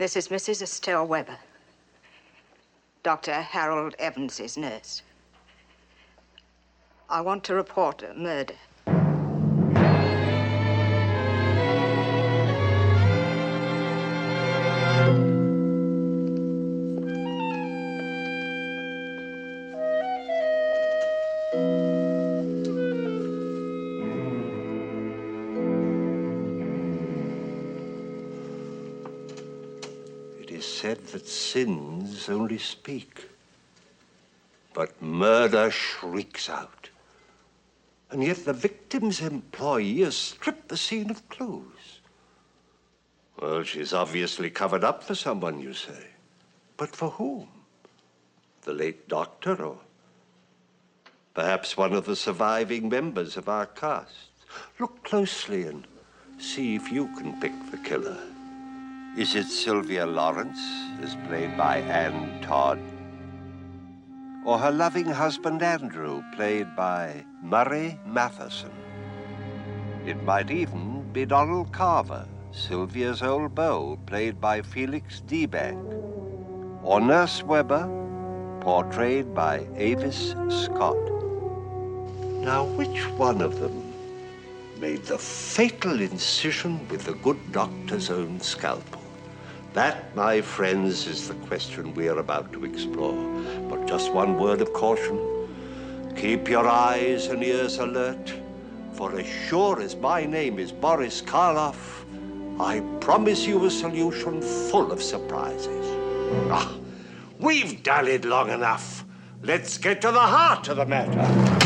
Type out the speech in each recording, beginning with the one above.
This is Mrs. Estelle Weber, Dr. Harold Evans's nurse. I want to report a murder. Said that sins only speak, but murder shrieks out. And yet the victim's employee has stripped the scene of clues. Well, she's obviously covered up for someone, you say. But for whom? The late doctor, or perhaps one of the surviving members of our cast? Look closely and see if you can pick the killer. Is it Sylvia Lawrence, as played by Anne Todd? Or her loving husband Andrew, played by Murray Matheson? It might even be Donald Carver, Sylvia's old beau, played by Felix Deebank. Or Nurse Weber, portrayed by Avis Scott. Now, which one of them made the fatal incision with the good doctor's own scalpel? That, my friends, is the question we are about to explore. But just one word of caution. Keep your eyes and ears alert, for as sure as my name is Boris Karloff, I promise you a solution full of surprises. Ah, we've dallied long enough. Let's get to the heart of the matter.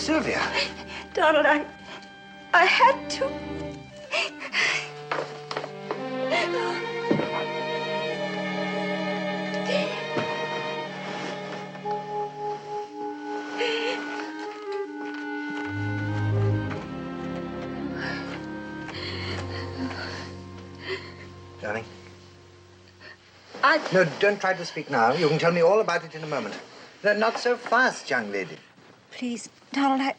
Sylvia. Donald, I had to. Darling. No, don't try to speak now. You can tell me all about it in a moment. No, not so fast, young lady. Please, Donald, I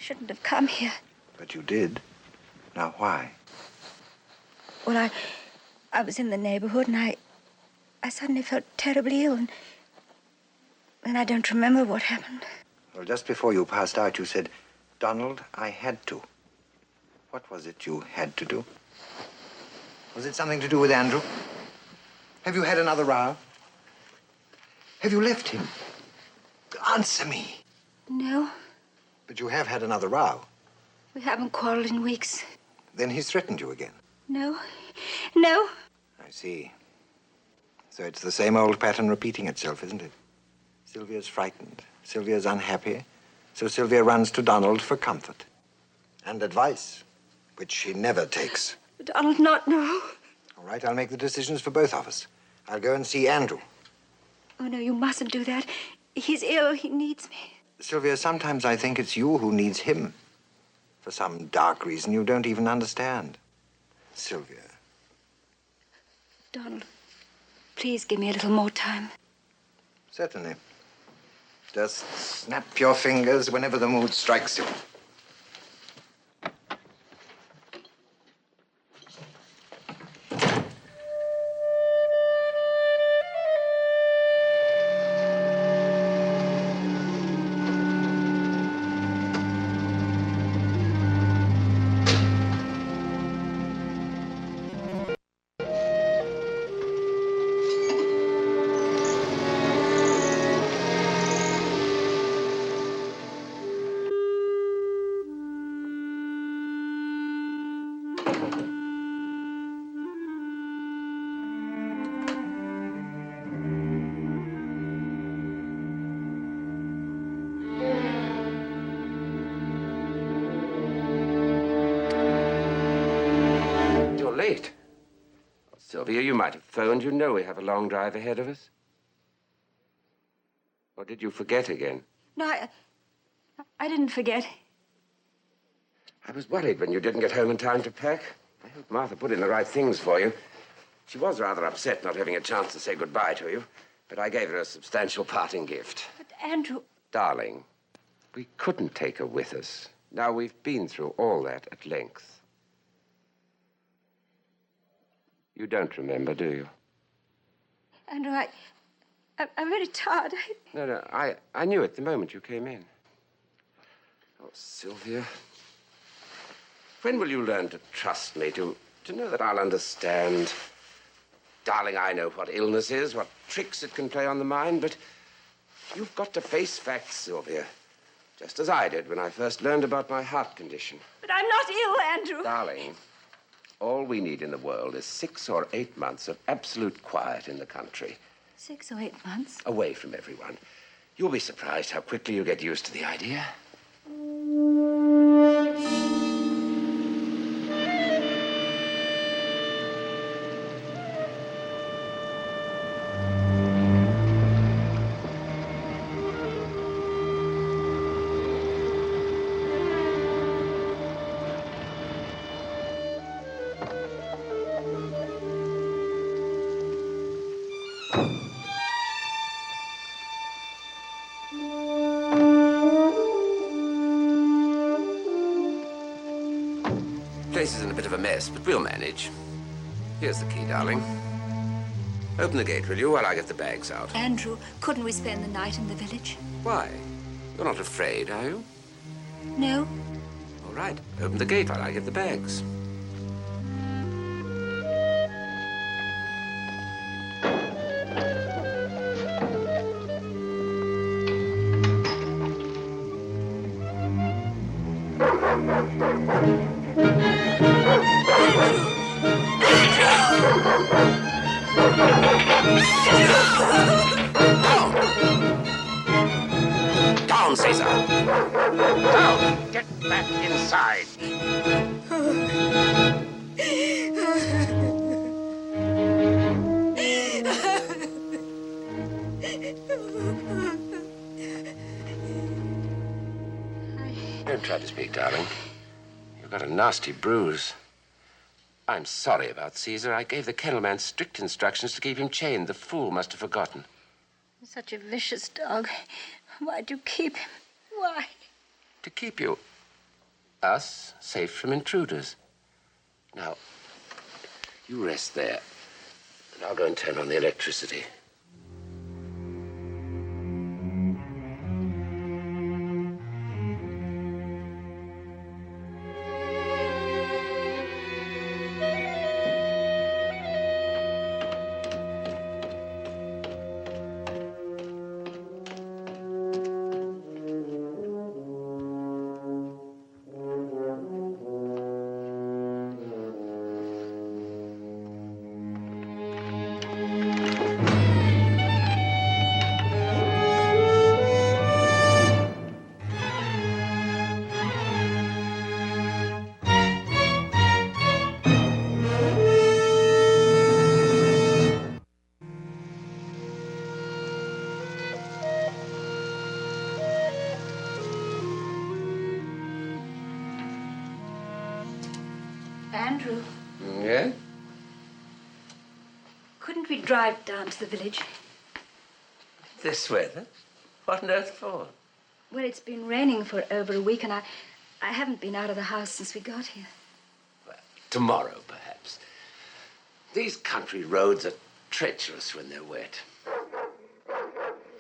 shouldn't have come here. But you did. Now, why? Well, I was in the neighborhood and I suddenly felt terribly ill and I don't remember what happened. Well, just before you passed out, you said, Donald, I had to. What was it you had to do? Was it something to do with Andrew? Have you had another row? Have you left him? Answer me. No, But you have had another row. we haven't quarreled in weeks. Then he's threatened you again. No. I see. So it's the same old pattern repeating itself, isn't it? Sylvia's frightened. Sylvia's unhappy. So Sylvia runs to Donald for comfort. And advice, which she never takes. Donald, not now. All right, I'll make the decisions for both of us. I'll go and see Andrew. Oh, no, you mustn't do that. He's ill. He needs me. Sylvia, sometimes I think it's you who needs him. For some dark reason you don't even understand. Sylvia. Donald, please give me a little more time. Certainly. Just snap your fingers whenever the mood strikes you. Late. Sylvia, you might have phoned. You know we have a long drive ahead of us. Or did you forget again? No, I didn't forget. I was worried when you didn't get home in time to pack. I hope Martha put in the right things for you. She was rather upset not having a chance to say goodbye to you, but I gave her a substantial parting gift. But, Andrew... Darling, we couldn't take her with us. Now we've been through all that at length. You don't remember, do you? Andrew, I'm very tired. No, I knew it the moment you came in. Oh, Sylvia. When will you learn to trust me, to know that I'll understand? Darling, I know what illness is, what tricks it can play on the mind, but you've got to face facts, Sylvia. Just as I did when I first learned about my heart condition. But I'm not ill, Andrew. Darling, all we need in the world is 6 or 8 months of absolute quiet in the country. 6 or 8 months? Away from everyone. You'll be surprised how quickly you get used to the idea. The place is in a bit of a mess, but we'll manage. Here's the key, darling. Open the gate, will you, while I get the bags out? Andrew, couldn't we spend the night in the village? Why? You're not afraid, are you? No. All right. Open the gate while I get the bags. Down, Caesar. outside. Don't try to speak, darling. You've got a nasty bruise. I'm sorry about Caesar. I gave the kennelman strict instructions to keep him chained. The fool must have forgotten. Such a vicious dog. Why'd you keep him? Why? To keep you, us, safe from intruders. Now, you rest there, and I'll go and turn on the electricity. Andrew, Yeah? couldn't we drive down to the village? This weather? What on earth for? Well, it's been raining for over a week, and I haven't been out of the house since we got here. Well, tomorrow, perhaps. These country roads are treacherous when they're wet.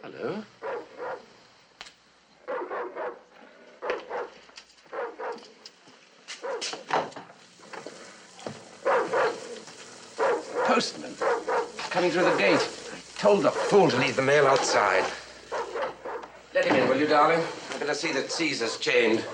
Hello? Postman. Coming through the gate. I told the fool to leave the mail outside. Let him in, will you, darling? I better see that Caesar's chained.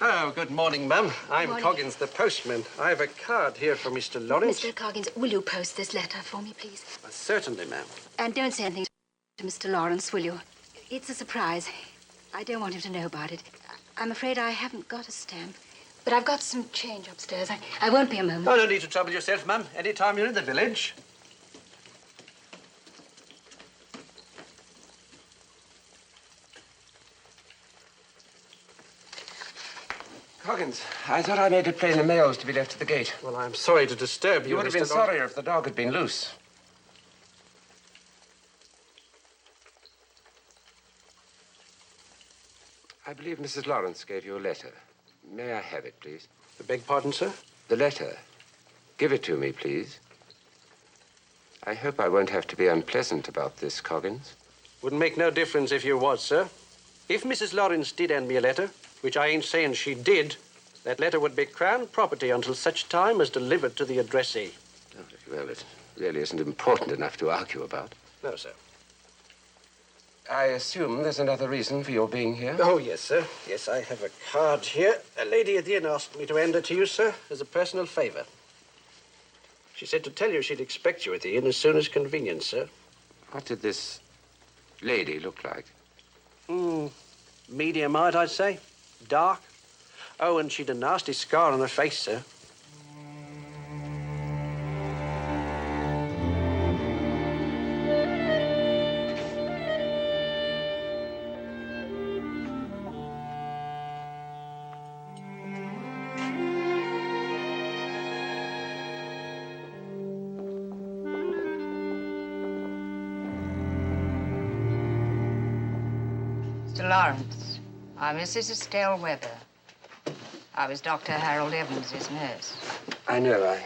Oh, good morning, ma'am. I'm Morning. Coggins, the postman. I have a card here for Mr. Lawrence. Mr. Coggins, will you post this letter for me, please? Certainly, ma'am. And don't say anything to Mr. Lawrence, will you? It's a surprise. I don't want him to know about it. I'm afraid I haven't got a stamp. But I've got some change upstairs. I won't be a moment. Oh, no need to trouble yourself, ma'am. Any time you're in the village. Coggins, I thought I made it plain the mail was to be left at the gate. Well, I'm sorry to disturb you, You would have been Mr. Lawrence. sorrier if the dog had been loose. I believe Mrs. Lawrence gave you a letter. May I have it, please? I beg pardon, sir? The letter. Give it to me, please. I hope I won't have to be unpleasant about this, Coggins. Wouldn't make no difference if you was, sir. If Mrs. Lawrence did hand me a letter, which I ain't saying she did, that letter would be Crown property until such time as delivered to the addressee. Oh, well, it really isn't important enough to argue about. No, sir. I assume there's another reason for your being here? Oh, yes, sir. Yes, I have a card here. A lady at the inn asked me to hand it to you, sir, as a personal favor. She said to tell you she'd expect you at the inn as soon as convenient, sir. What did this lady look like? Medium height, I'd say. Dark. Oh, and she'd a nasty scar on her face, sir. Mr. Mr. Lawrence, I'm Mrs. Estelle Weber. I was Dr. Harold Evans' nurse. I know.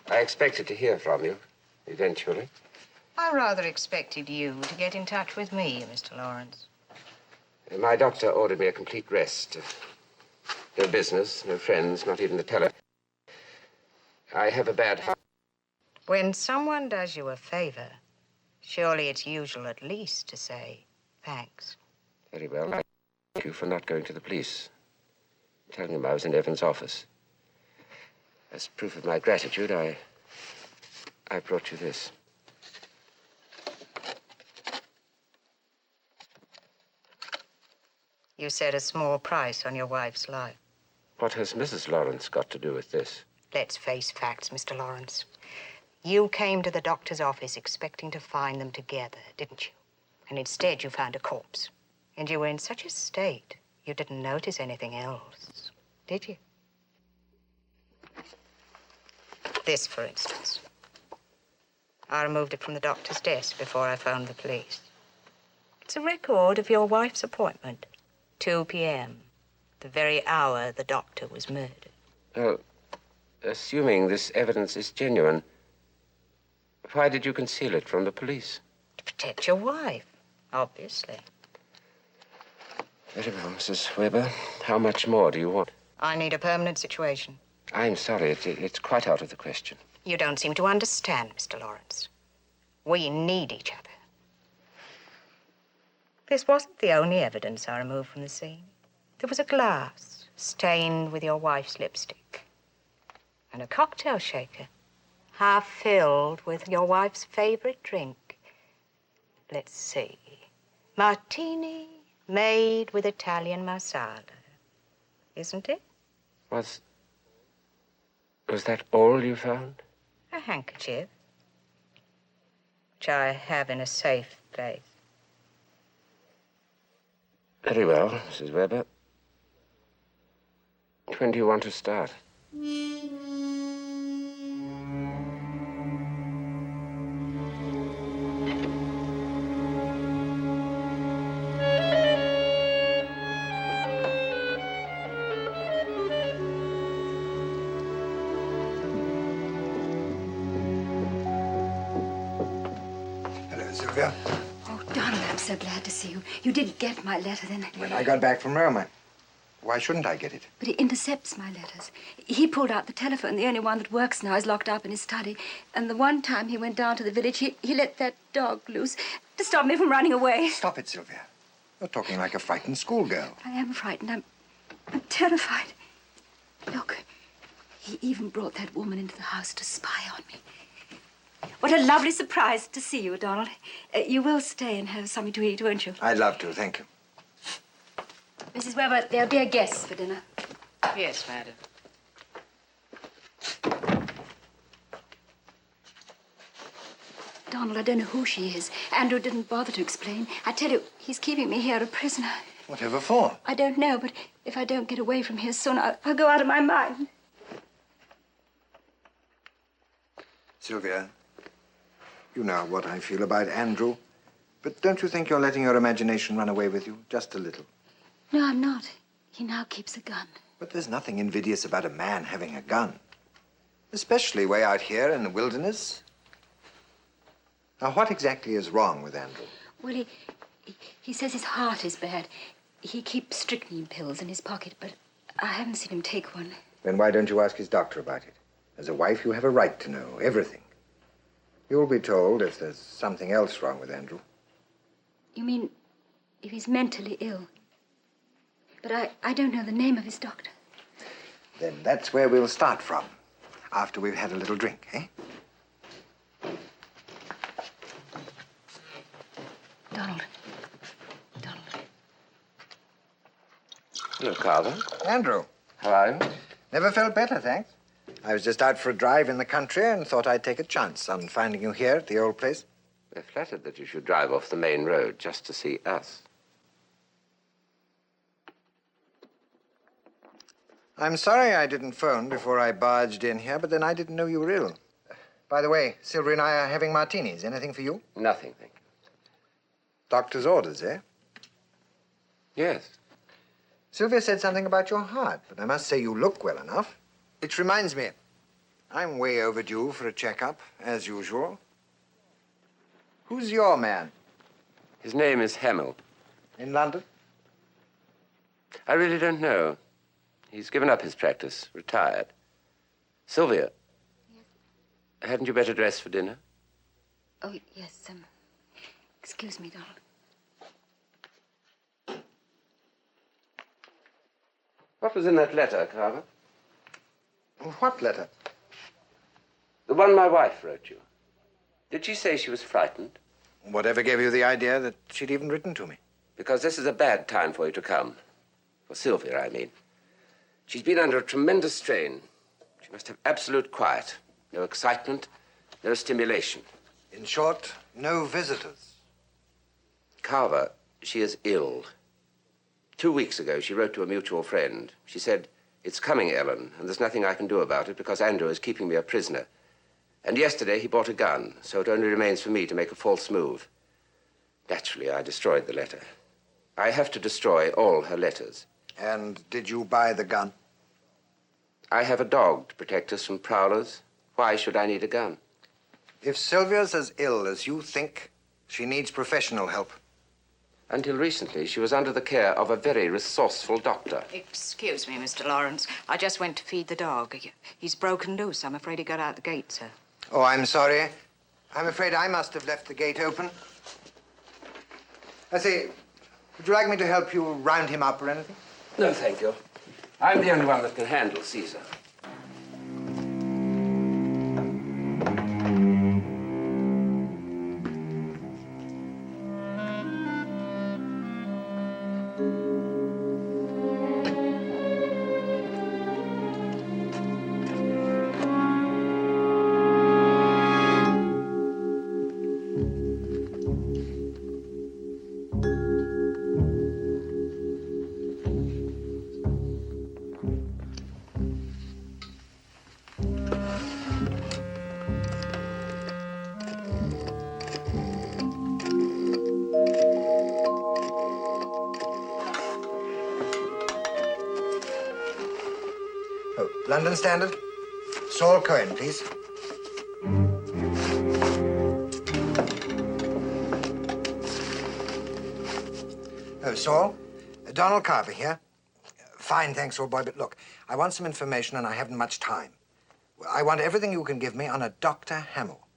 I expected to hear from you, eventually. I rather expected you to get in touch with me, Mr. Lawrence. My doctor ordered me a complete rest. No business, no friends, not even the telephone. I have a bad heart. When someone does you a favor, surely it's usual at least to say thanks. Very well. Thank you for not going to the police. Telling him I was in Evans' office. As proof of my gratitude, I brought you this. You set a small price on your wife's life. What has Mrs. Lawrence got to do with this? Let's face facts, Mr. Lawrence. You came to the doctor's office expecting to find them together, didn't you? And instead you found a corpse. And you were in such a state, you didn't notice anything else, did you? This, for instance. I removed it from the doctor's desk before I phoned the police. It's a record of your wife's appointment, 2 p.m., the very hour the doctor was murdered. Well, assuming this evidence is genuine, why did you conceal it from the police? To protect your wife, obviously. Very well, Mrs. Weber. How much more do you want? I need a permanent situation. I'm sorry, it's quite out of the question. You don't seem to understand, Mr. Lawrence. We need each other. This wasn't the only evidence I removed from the scene. There was a glass stained with your wife's lipstick and a cocktail shaker half filled with your wife's favorite drink. Let's see. Martini made with Italian marsala. Isn't it? Was that all you found? A handkerchief, which I have in a safe place. Very well, Mrs. Weber. When do you want to start? Hello, Sylvia. Oh, Donald, I'm so glad to see you. You did get my letter then. When I got back from Rome, why shouldn't I get it? But he intercepts my letters. He pulled out the telephone. The only one that works now is locked up in his study. And the one time he went down to the village, he let that dog loose to stop me from running away. Stop it, Sylvia. You're talking like a frightened schoolgirl. I am frightened. I'm terrified. Look, he even brought that woman into the house to spy on me. What a lovely surprise to see you, Donald. You will stay and have something to eat, won't you? I'd love to, thank you. Mrs. Weber, there'll be a guest for dinner. Yes, madam. Donald, I don't know who she is. Andrew didn't bother to explain. I tell you, he's keeping me here a prisoner. Whatever for? I don't know, but if I don't get away from here soon, I'll go out of my mind. Sylvia, you know what I feel about Andrew. But don't you think you're letting your imagination run away with you? Just a little. No, I'm not. He now keeps a gun. But there's nothing invidious about a man having a gun. Especially way out here in the wilderness. Now, what exactly is wrong with Andrew? Well, he says his heart is bad. He keeps strychnine pills in his pocket, but I haven't seen him take one. Then why don't you ask his doctor about it? As a wife, you have a right to know everything. You'll be told if there's something else wrong with Andrew. You mean if he's mentally ill? But I don't know the name of his doctor. Then that's where we'll start from, after we've had a little drink, eh? Donald. Hello, Carver. Andrew. How are you? Never felt better, thanks. I was just out for a drive in the country and thought I'd take a chance on finding you here at the old place. We're flattered that you should drive off the main road just to see us. I'm sorry I didn't phone before I barged in here, but then I didn't know you were ill. By the way, Sylvia and I are having martinis. Anything for you? Nothing, thank you. Doctor's orders, eh? Yes. Sylvia said something about your heart, but I must say you look well enough. Which reminds me, I'm way overdue for a checkup, as usual. Who's your man? His name is Hamill. In London? I really don't know. He's given up his practice, retired. Sylvia. Yes. Hadn't you better dress for dinner? Oh, yes, excuse me, Donald. What was in that letter, Carver? What letter? The one my wife wrote you. Did she say she was frightened? Whatever gave you the idea that she'd even written to me? Because this is a bad time for you to come. For Sylvia, I mean. She's been under a tremendous strain. She must have absolute quiet. No excitement, no stimulation. In short, no visitors. Carver, she is ill. 2 weeks ago, she wrote to a mutual friend. She said, "It's coming, Ellen, and there's nothing I can do about it because Andrew is keeping me a prisoner. And yesterday he bought a gun, so it only remains for me to make a false move." Naturally, I destroyed the letter. I have to destroy all her letters. And did you buy the gun? I have a dog to protect us from prowlers. Why should I need a gun? If Sylvia's as ill as you think, she needs professional help. Until recently, she was under the care of a very resourceful doctor. Excuse me, Mr. Lawrence. I just went to feed the dog. He's broken loose. I'm afraid he got out the gate, sir. Oh, I'm sorry. I'm afraid I must have left the gate open. I say, would you like me to help you round him up or anything? No, thank you. I'm the only one that can handle Caesar. Oh, London Standard. Saul Cohen, please. Oh, Saul. Donald Carver here. Fine, thanks, old boy, but look, I want some information and I haven't much time. I want everything you can give me on a Dr. Hamill.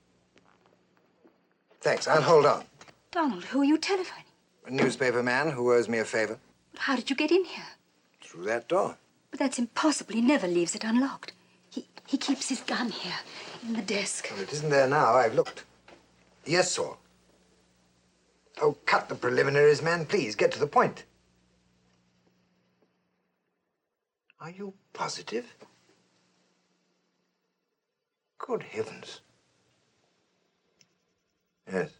Thanks, I'll hold on. Donald, who are you telephoning? A newspaper man who owes me a favor. But how did you get in here? Through that door. But that's impossible. He never leaves it unlocked. He keeps his gun here, in the desk. Well, it isn't there now. I've looked. Yes, Saul. Oh, cut the preliminaries, man. Please, get to the point. Are you positive? Good heavens. Yes.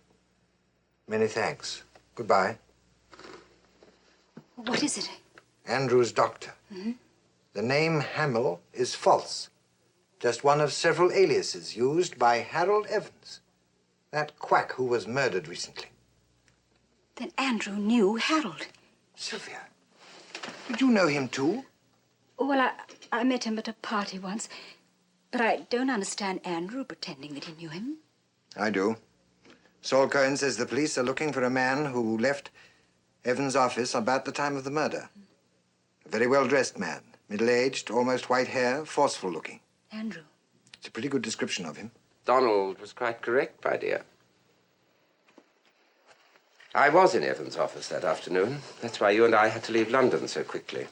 Many thanks. Goodbye. What is it? Andrew's doctor. Mm-hmm. The name Hamill is false. Just one of several aliases used by Harold Evans, that quack who was murdered recently. Then Andrew knew Harold. Sylvia, did you know him too? Well, I met him at a party once, but I don't understand Andrew pretending that he knew him. I do. Saul Cohen says the police are looking for a man who left Evans' office about the time of the murder. A very well-dressed man, middle-aged, almost white hair, forceful-looking. Andrew. It's a pretty good description of him. Donald was quite correct, my dear. I was in Evans' office that afternoon. That's why you and I had to leave London so quickly.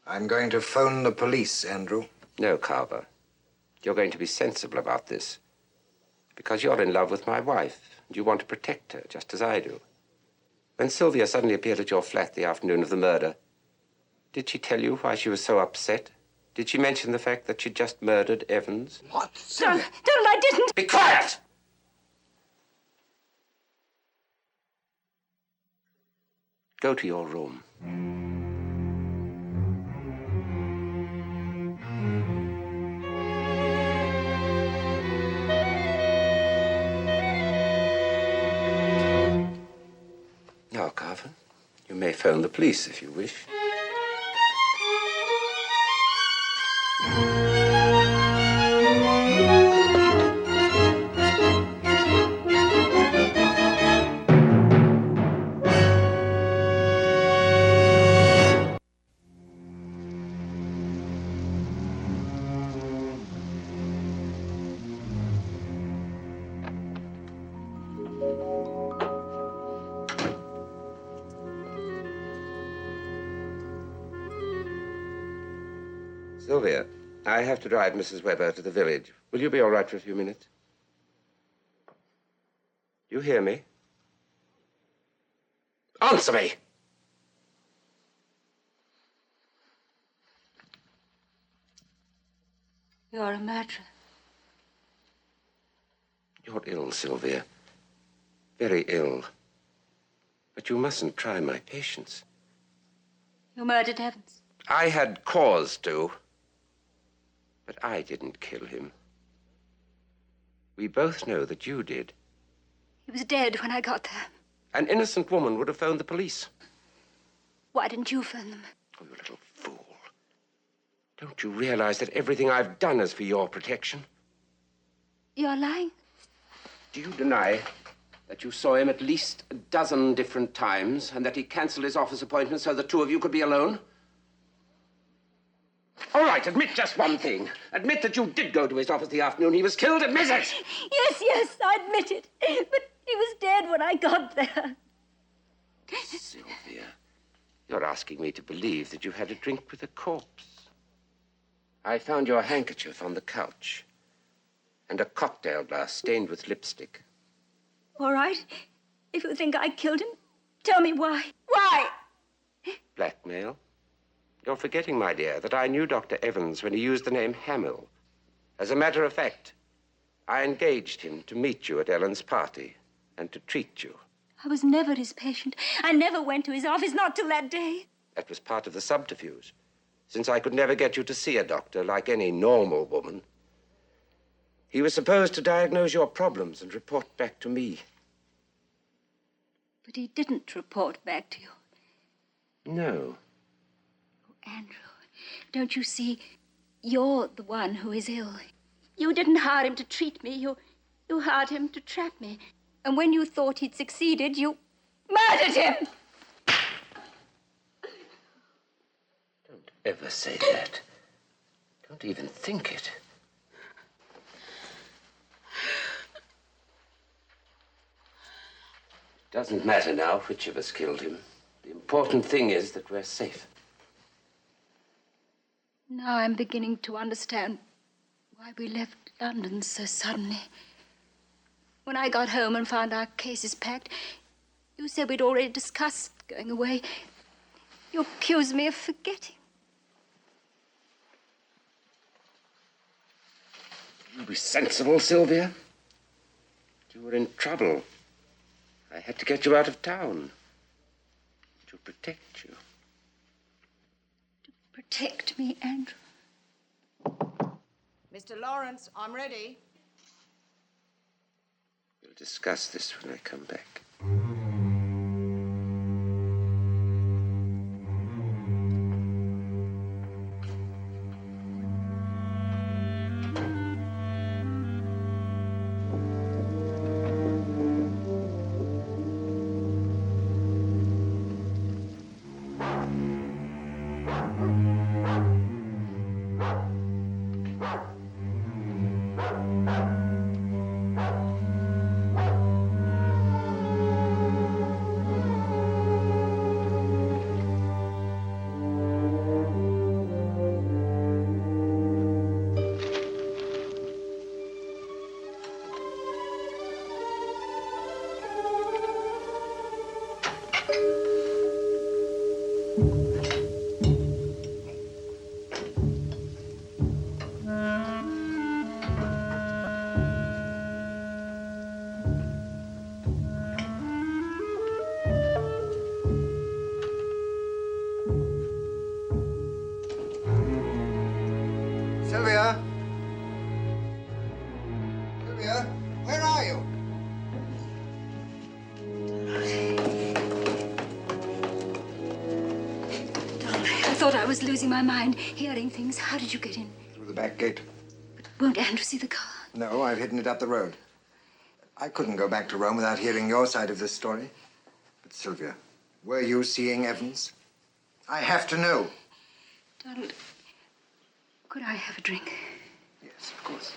I'm going to phone the police, Andrew. No, Carver. You're going to be sensible about this. Because you're in love with my wife, and you want to protect her, just as I do. When Sylvia suddenly appeared at your flat the afternoon of the murder, did she tell you why she was so upset? Did she mention the fact that she'd just murdered Evans? What? Sylvia? Donald, I didn't! Be quiet! Go to your room. phone the police if you wish. Sylvia, I have to drive Mrs. Webber to the village. Will you be all right for a few minutes? You hear me? Answer me! You're a murderer. You're ill, Sylvia. Very ill. But you mustn't try my patience. You murdered Evans. I had cause to. But I didn't kill him. We both know that you did. He was dead when I got there. An innocent woman would have phoned the police. Why didn't you phone them? Oh, you little fool. Don't you realize that everything I've done is for your protection? You're lying. Do you deny that you saw him at least a dozen different times and that he canceled his office appointment so the two of you could be alone? All right, admit just one thing. Admit that you did go to his office the afternoon he was killed. Admit it! Yes, I admit it. But he was dead when I got there. Sylvia, you're asking me to believe that you had a drink with a corpse. I found your handkerchief on the couch and a cocktail glass stained with lipstick. All right. If you think I killed him, tell me why. Why? Blackmail? You're forgetting, my dear, that I knew Dr. Evans when he used the name Hamill. As a matter of fact, I engaged him to meet you at Ellen's party and to treat you. I was never his patient. I never went to his office, not till that day. That was part of the subterfuge, since I could never get you to see a doctor like any normal woman. He was supposed to diagnose your problems and report back to me. But he didn't report back to you. No. Andrew, don't you see? You're the one who is ill. You didn't hire him to treat me. You hired him to trap me. And when you thought he'd succeeded, you murdered him! Don't ever say that. Don't even think it. It doesn't matter now which of us killed him. The important thing is that we're safe. Now I'm beginning to understand why we left London so suddenly. When I got home and found our cases packed, you said we'd already discussed going away. You accused me of forgetting. You be sensible, Sylvia. You were in trouble. I had to get you out of town. To protect you. Protect me, Andrew. Mr. Lawrence, I'm ready. We'll discuss this when I come back. Sylvia? Sylvia, where are you? was losing my mind, hearing things. How did you get in? Through the back gate. But won't Andrew see the car? No, I've hidden it up the road. I couldn't go back to Rome without hearing your side of this story. But, Sylvia, were you seeing Evans? I have to know. Donald, could I have a drink? Yes, of course.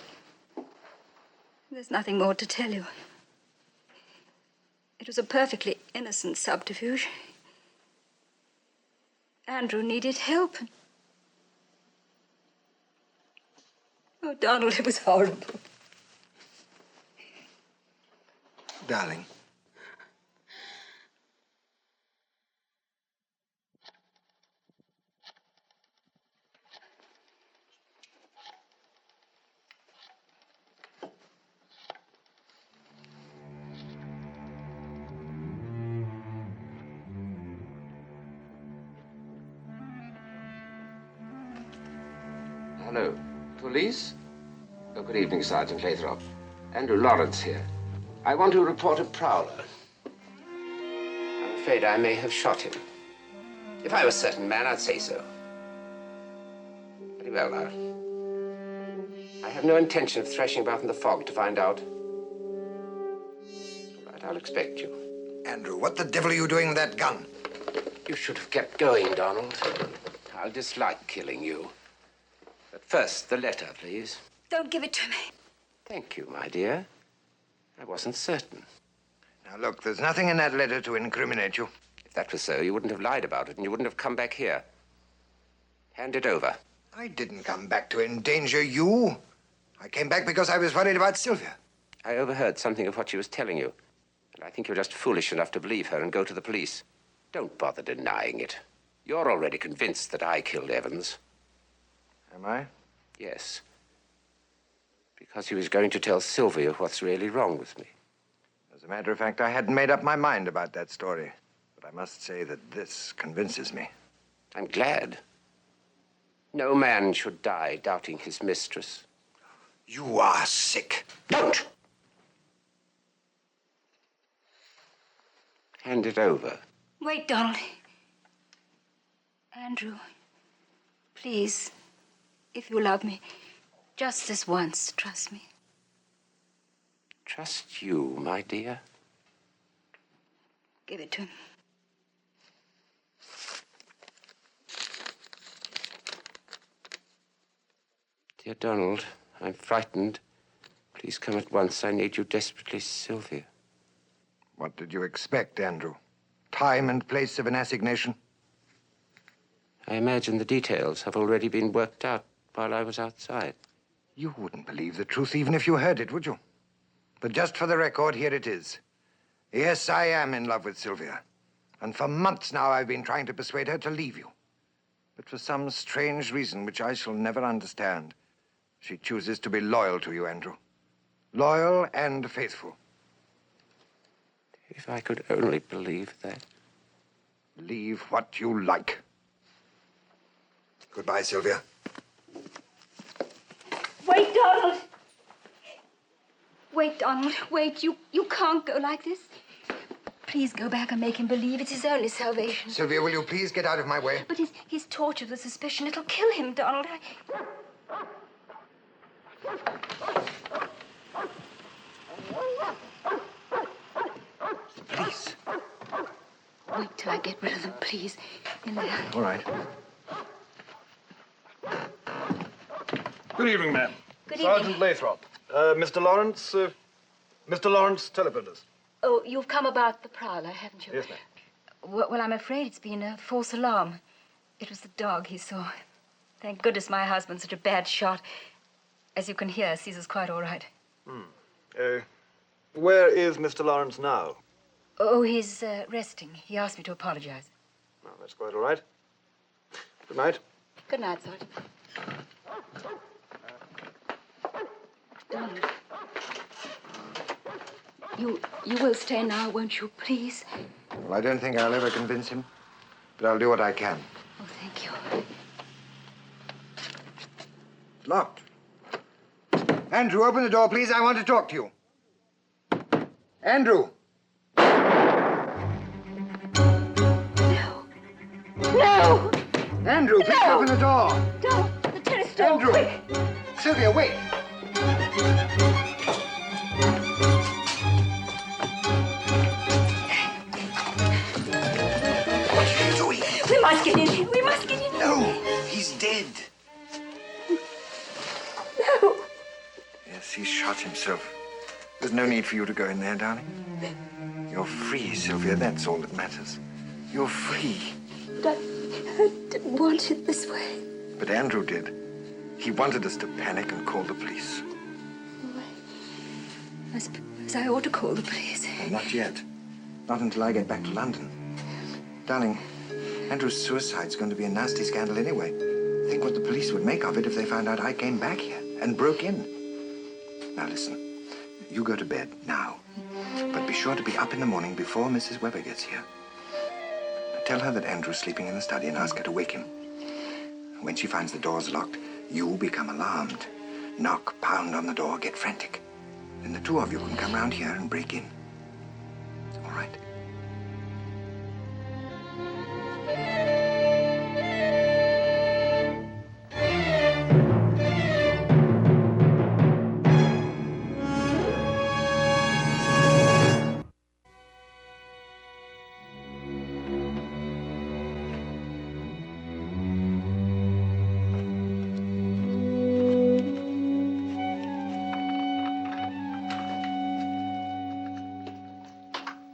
There's nothing more to tell you. It was a perfectly innocent subterfuge. Andrew needed help. Oh, Donald, it was horrible. Darling. Hello. Police? Oh, good evening, Sergeant Lathrop. Andrew Lawrence here. I want to report a prowler. I'm afraid I may have shot him. If I were a certain man, I'd say so. Very well, now. I have no intention of thrashing about in the fog to find out. All right, I'll expect you. Andrew, what the devil are you doing with that gun? You should have kept going, Donald. I'll dislike killing you. But first, the letter, please. Don't give it to me. Thank you, my dear. I wasn't certain. Now, look, there's nothing in that letter to incriminate you. If that was so, you wouldn't have lied about it, and you wouldn't have come back here. Hand it over. I didn't come back to endanger you. I came back because I was worried about Sylvia. I overheard something of what she was telling you, and I think you're just foolish enough to believe her and go to the police. Don't bother denying it. You're already convinced that I killed Evans. Am I? Yes. Because he was going to tell Sylvia what's really wrong with me. As a matter of fact, I hadn't made up my mind about that story. But I must say that this convinces me. I'm glad. No man should die doubting his mistress. You are sick. Don't! Hand it over. Wait, Donald. Andrew, please, if you love me, just this once, trust me. Trust you, my dear? Give it to him. Dear Donald, I'm frightened. Please come at once. I need you desperately, Sylvia. What did you expect, Andrew? Time and place of an assignation? I imagine the details have already been worked out while I was outside. You wouldn't believe the truth even if you heard it, would you? But just for the record, here it is. Yes, I am in love with Sylvia. And for months now, I've been trying to persuade her to leave you. But for some strange reason, which I shall never understand, she chooses to be loyal to you, Andrew. Loyal and faithful. If I could only believe that. Believe what you like. Goodbye, Sylvia. Wait, Donald! Wait, Donald, wait. You can't go like this. Please go back and make him believe it's his only salvation. Sylvia, will you please get out of my way? But his torture with suspicion, it'll kill him, Donald. Please. Wait till I get rid of them, please. In there. All right. Good evening, ma'am. Good Sergeant evening. Lathrop. Mr. Lawrence, Mr. Lawrence telephoned us. Oh, you've come about the prowler, haven't you? Yes, ma'am. Well, I'm afraid it's been a false alarm. It was the dog he saw. Thank goodness my husband's such a bad shot. As you can hear, Caesar's quite all right. Where is Mr. Lawrence now? Oh, he's resting. He asked me to apologize. Oh, that's quite all right. Good night. Good night, Sergeant. Donald. You will stay now, won't you, please? Well, I don't think I'll ever convince him, but I'll do what I can. Oh, thank you. It's locked. Andrew, open the door, please. I want to talk to you. Andrew! No! No! Andrew, please open the door. Don't! The terrace door! Andrew! Quick! Sylvia, wait. What are you doing? We must get in! We must get in! No, he's dead. No! Yes, he shot himself. There's no need for you to go in there, darling. You're free, Sylvia. That's all that matters. You're free. But I didn't want it this way. But Andrew did. He wanted us to panic and call the police. I suppose I ought to call the police. Well, not yet. Not until I get back to London. Darling, Andrew's suicide's going to be a nasty scandal anyway. Think what the police would make of it if they found out I came back here and broke in. Now listen, you go to bed now. But be sure to be up in the morning before Mrs. Webber gets here. Tell her that Andrew's sleeping in the study and ask her to wake him. When she finds the doors locked, you become alarmed. Knock, pound on the door, get frantic. Then the two of you can come round here and break in. All right?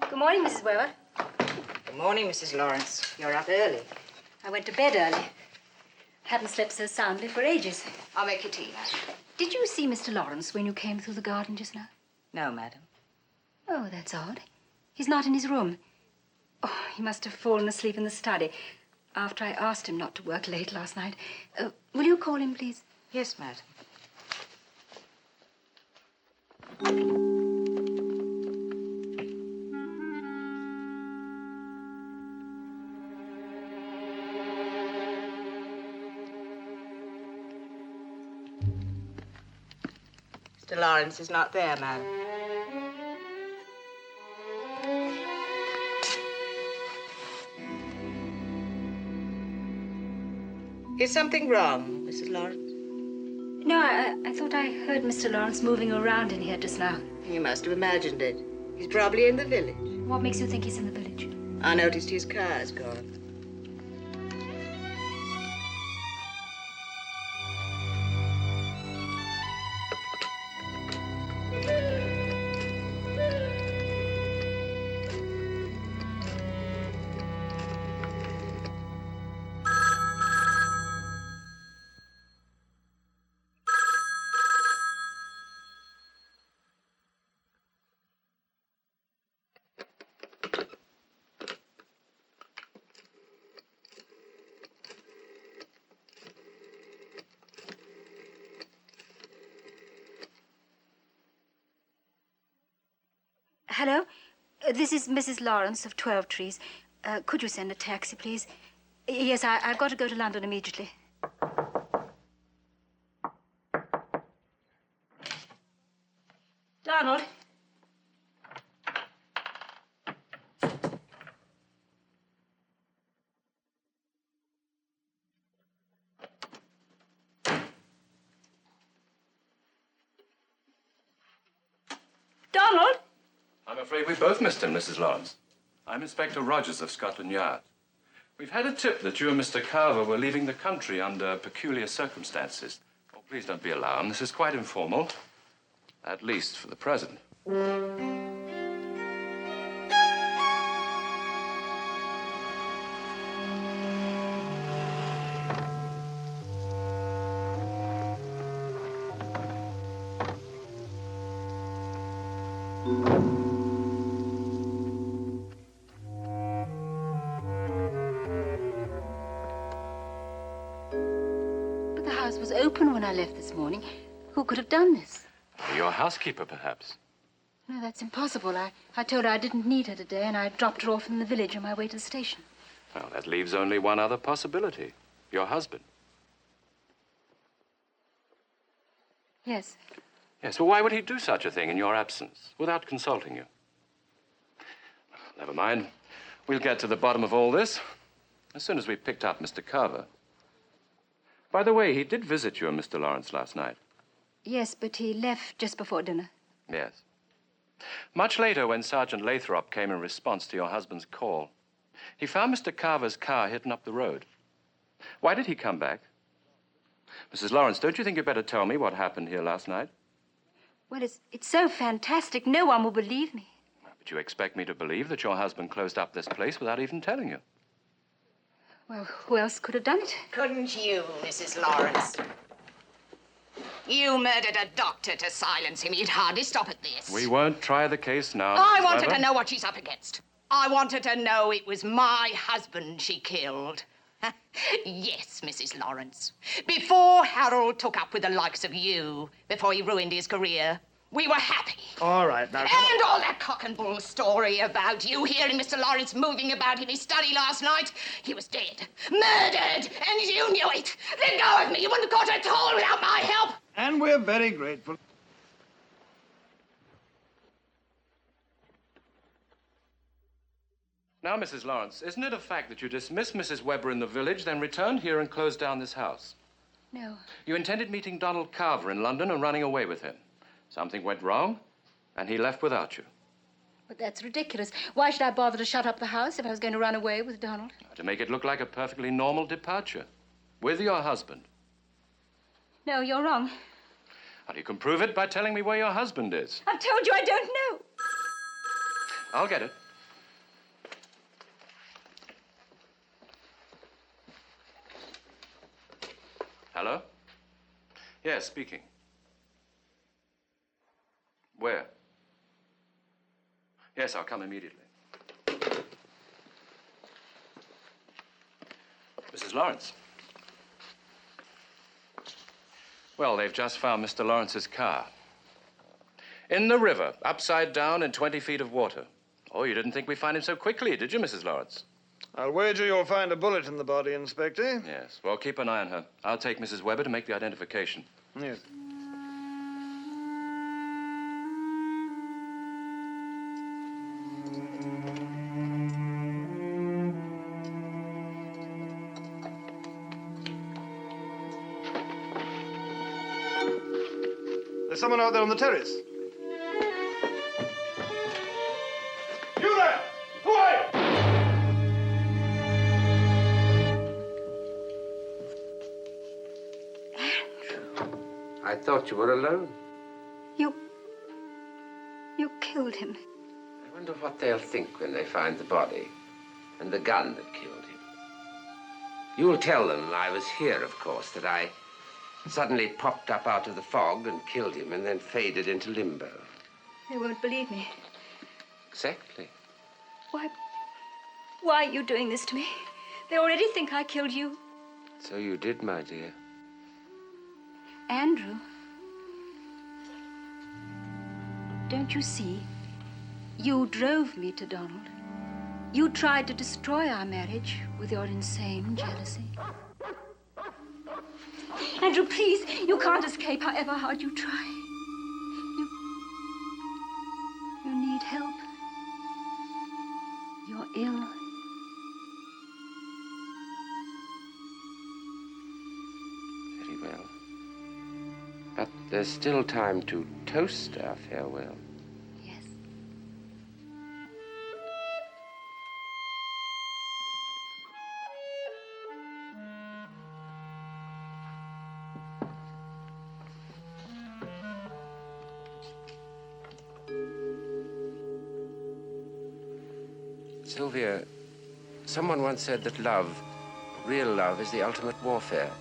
Good morning, Mrs. Weber. Good morning, Mrs. Lawrence. You're up early. I went to bed early. Hadn't slept so soundly for ages. I'll make you tea, madam. Did you see Mr. Lawrence when you came through the garden just now? No, madam. Oh, that's odd. He's not in his room. Oh, he must have fallen asleep in the study after I asked him not to work late last night. Will you call him, please? Yes, madam. Mr. Lawrence is not there, madam. Is something wrong, Mrs. Lawrence? No, I thought I heard Mr. Lawrence moving around in here just now. You must have imagined it. He's probably in the village. What makes you think he's in the village? I noticed his car's gone. Hello? This is Mrs. Lawrence of 12 Trees. Could you send a taxi, please? Yes, I've got to go to London immediately. Donald? Donald? I'm afraid we both missed him, Mrs. Lawrence. I'm Inspector Rogers of Scotland Yard. We've had a tip that you and Mr. Carver were leaving the country under peculiar circumstances. Oh, please don't be alarmed. This is quite informal. At least for the present. But the house was open when I left this morning. Who could have done this? Your housekeeper, perhaps. No, that's impossible. I told her I didn't need her today, and I dropped her off in the village on my way to the station. Well, that leaves only one other possibility. Your husband. Yes. Yes, well, why would he do such a thing in your absence, without consulting you? Never mind. We'll get to the bottom of all this as soon as we've picked up Mr. Carver. By the way, he did visit you and Mr. Lawrence last night. Yes, but he left just before dinner. Yes. Much later, when Sergeant Lathrop came in response to your husband's call, he found Mr. Carver's car hidden up the road. Why did he come back? Mrs. Lawrence, don't you think you'd better tell me what happened here last night? Well, it's so fantastic, no one will believe me. But you expect me to believe that your husband closed up this place without even telling you? Well, who else could have done it? Couldn't you, Mrs. Lawrence? You murdered a doctor to silence him. You'd hardly stop at this. We won't try the case now. I Mrs. wanted Weber. to know what she's up against. I wanted to know it was my husband she killed. Yes, Mrs. Lawrence. Before Harold took up with the likes of you, before he ruined his career, we were happy. All right, now. And all that cock and bull story about you hearing Mr. Lawrence moving about in his study last night. He was dead, murdered, and you knew it. Let go of me. You wouldn't have caught it at all without my help. And we're very grateful. Now, Mrs. Lawrence, isn't it a fact that you dismissed Mrs. Weber in the village, then returned here and closed down this house? No. You intended meeting Donald Carver in London and running away with him. Something went wrong, and he left without you. But that's ridiculous. Why should I bother to shut up the house if I was going to run away with Donald? To make it look like a perfectly normal departure. With your husband. No, you're wrong. Well, you can prove it by telling me where your husband is. I've told you I don't know. I'll get it. Hello? Yes, speaking. Where? Yes, I'll come immediately. Mrs. Lawrence. Well, they've just found Mr. Lawrence's car. In the river, upside down in 20 feet of water. Oh, you didn't think we'd find him so quickly, did you, Mrs. Lawrence? I'll wager you'll find a bullet in the body, Inspector. Yes. Well, keep an eye on her. I'll take Mrs. Weber to make the identification. Yes. There's someone out there on the terrace. You there! Who are you? I thought you were alone. You killed him. I wonder what they'll think when they find the body and the gun that killed him. You'll tell them I was here, of course, that I suddenly popped up out of the fog and killed him and then faded into limbo. They won't believe me. Exactly. Why are you doing this to me? They already think I killed you. So you did, my dear. Andrew. Don't you see? You drove me to Donald. You tried to destroy our marriage with your insane jealousy. Andrew, please, you can't escape however hard you try. You need help. You're ill. Very well. But there's still time to toast our farewell. Yes. Sylvia, someone once said that love, real love, is the ultimate warfare.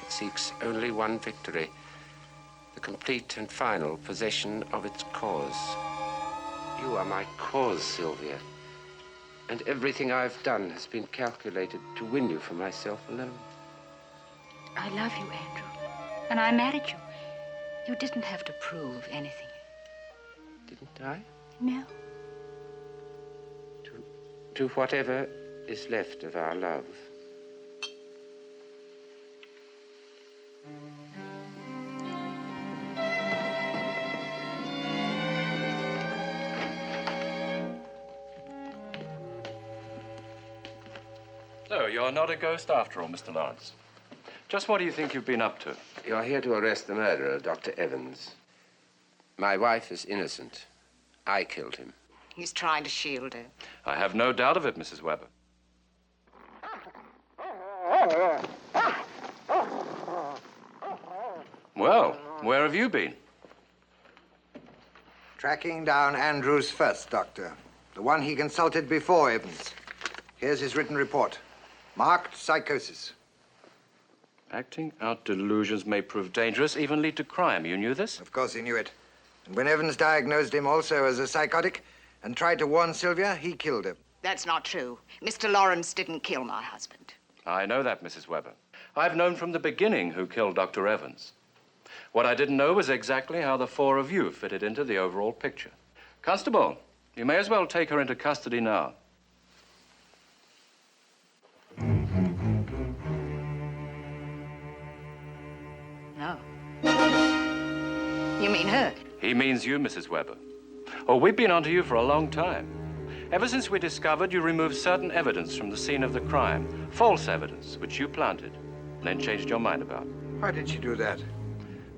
It seeks only one victory, the complete and final possession of its cause. You are my cause, Sylvia. And everything I've done has been calculated to win you for myself alone. I love you, Andrew. And I married you. You didn't have to prove anything. Didn't I? No. To whatever is left of our love. So, you're not a ghost after all, Mr. Lawrence. Just what do you think you've been up to? You're here to arrest the murderer, Dr. Evans. My wife is innocent. I killed him. He's trying to shield her. I have no doubt of it, Mrs. Weber. Well, where have you been? Tracking down Andrews first, Doctor. The one he consulted before Evans. Here's his written report. Marked psychosis. Acting out delusions may prove dangerous, even lead to crime. You knew this? Of course he knew it. And when Evans diagnosed him also as a psychotic and tried to warn Sylvia, he killed him. That's not true. Mr. Lawrence didn't kill my husband. I know that, Mrs. Weber. I've known from the beginning who killed Dr. Evans. What I didn't know was exactly how the four of you fitted into the overall picture. Constable, you may as well take her into custody now. No. You mean her? He means you, Mrs. Weber. Oh, we've been onto you for a long time. Ever since we discovered you removed certain evidence from the scene of the crime, false evidence, which you planted, and then changed your mind about. Why did she do that?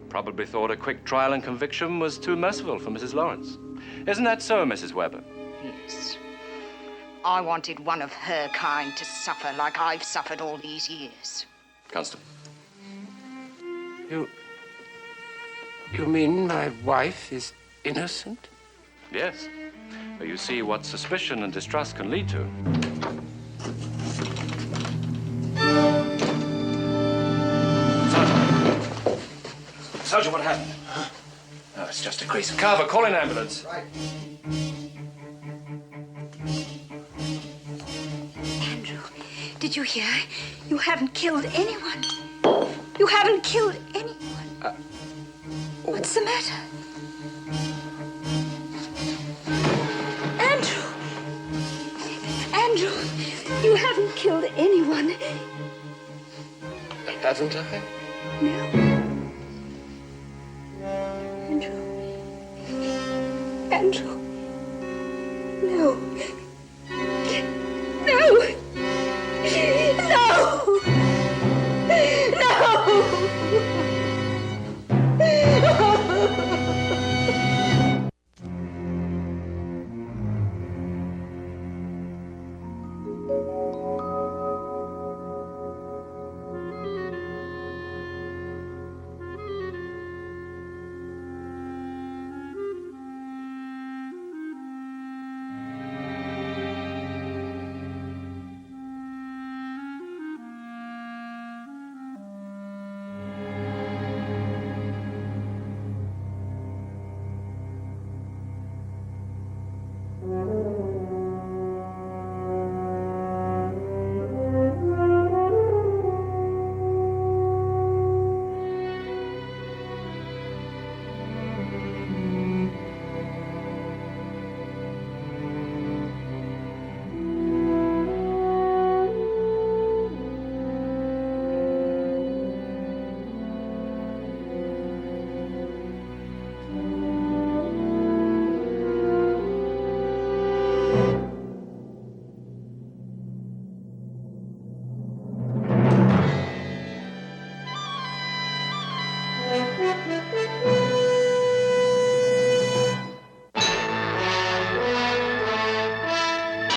Probably thought a quick trial and conviction was too merciful for Mrs. Lawrence. Isn't that so, Mrs. Weber? Yes. I wanted one of her kind to suffer like I've suffered all these years. Constable. You mean my wife is innocent? Yes. But you see what suspicion and distrust can lead to. Sergeant, what happened? Oh, it's just a crease. Carver, call an ambulance. Right. Andrew, did you hear? You haven't killed anyone. You haven't killed anyone. What's the matter? Andrew! Andrew, you haven't killed anyone. Haven't I? No. Andrew. Andrew. No.